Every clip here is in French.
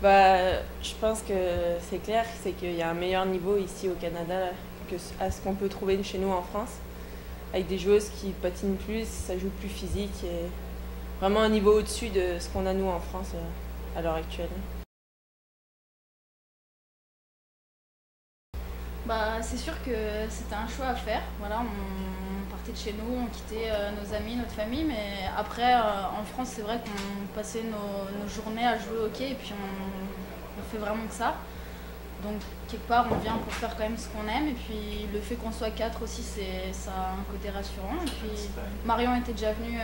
Je pense que c'est clair, c'est qu'il y a un meilleur niveau ici au Canada que à ce qu'on peut trouver chez nous en France, avec des joueuses qui patinent plus, ça joue plus physique et vraiment un niveau au-dessus de ce qu'on a nous en France à l'heure actuelle. C'est sûr que c'était un choix à faire. Voilà, on partait de chez nous, on quittait nos amis, notre famille, mais après, en France, c'est vrai qu'on passait nos journées à jouer au hockey et puis on fait vraiment que ça. Donc, quelque part, on vient pour faire quand même ce qu'on aime et puis le fait qu'on soit quatre aussi, ça a un côté rassurant. Et puis, Marion était déjà venue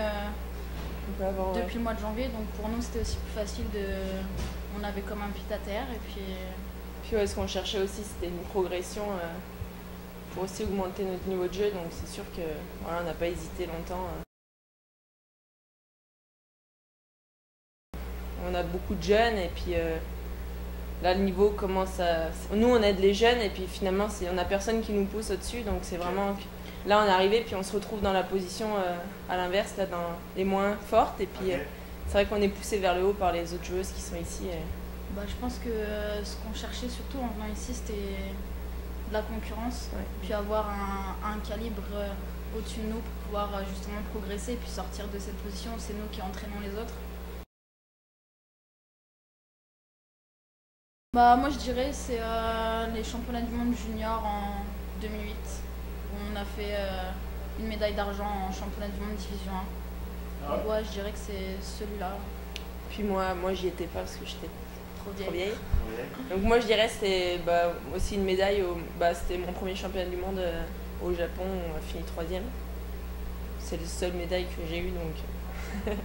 depuis le mois de janvier, donc pour nous, c'était aussi plus facile on avait comme un pied à terre et puis ce qu'on cherchait aussi, c'était une progression pour aussi augmenter notre niveau de jeu. Donc c'est sûr que voilà, on n'a pas hésité longtemps. On a beaucoup de jeunes et puis là le niveau commence à... Nous on aide les jeunes et puis finalement on n'a personne qui nous pousse au-dessus. Donc c'est vraiment... Là on est arrivé puis on se retrouve dans la position à l'inverse, là dans les moins fortes. Et puis c'est vrai qu'on est poussé vers le haut par les autres joueuses qui sont ici. Je pense que ce qu'on cherchait surtout en venant ici, c'était de la concurrence, puis avoir un calibre au-dessus de nous pour pouvoir justement progresser et puis sortir de cette position. C'est nous qui entraînons les autres. Moi je dirais c'est les championnats du monde junior en 2008 où on a fait une médaille d'argent en championnat du monde division 1. Donc je dirais que c'est celui-là. Puis moi j'y étais pas parce que j'étais trop vieille. Donc moi je dirais que c'est aussi une médaille, c'était mon premier championnat du monde au Japon, on a fini 3e. C'est la seule médaille que j'ai eue donc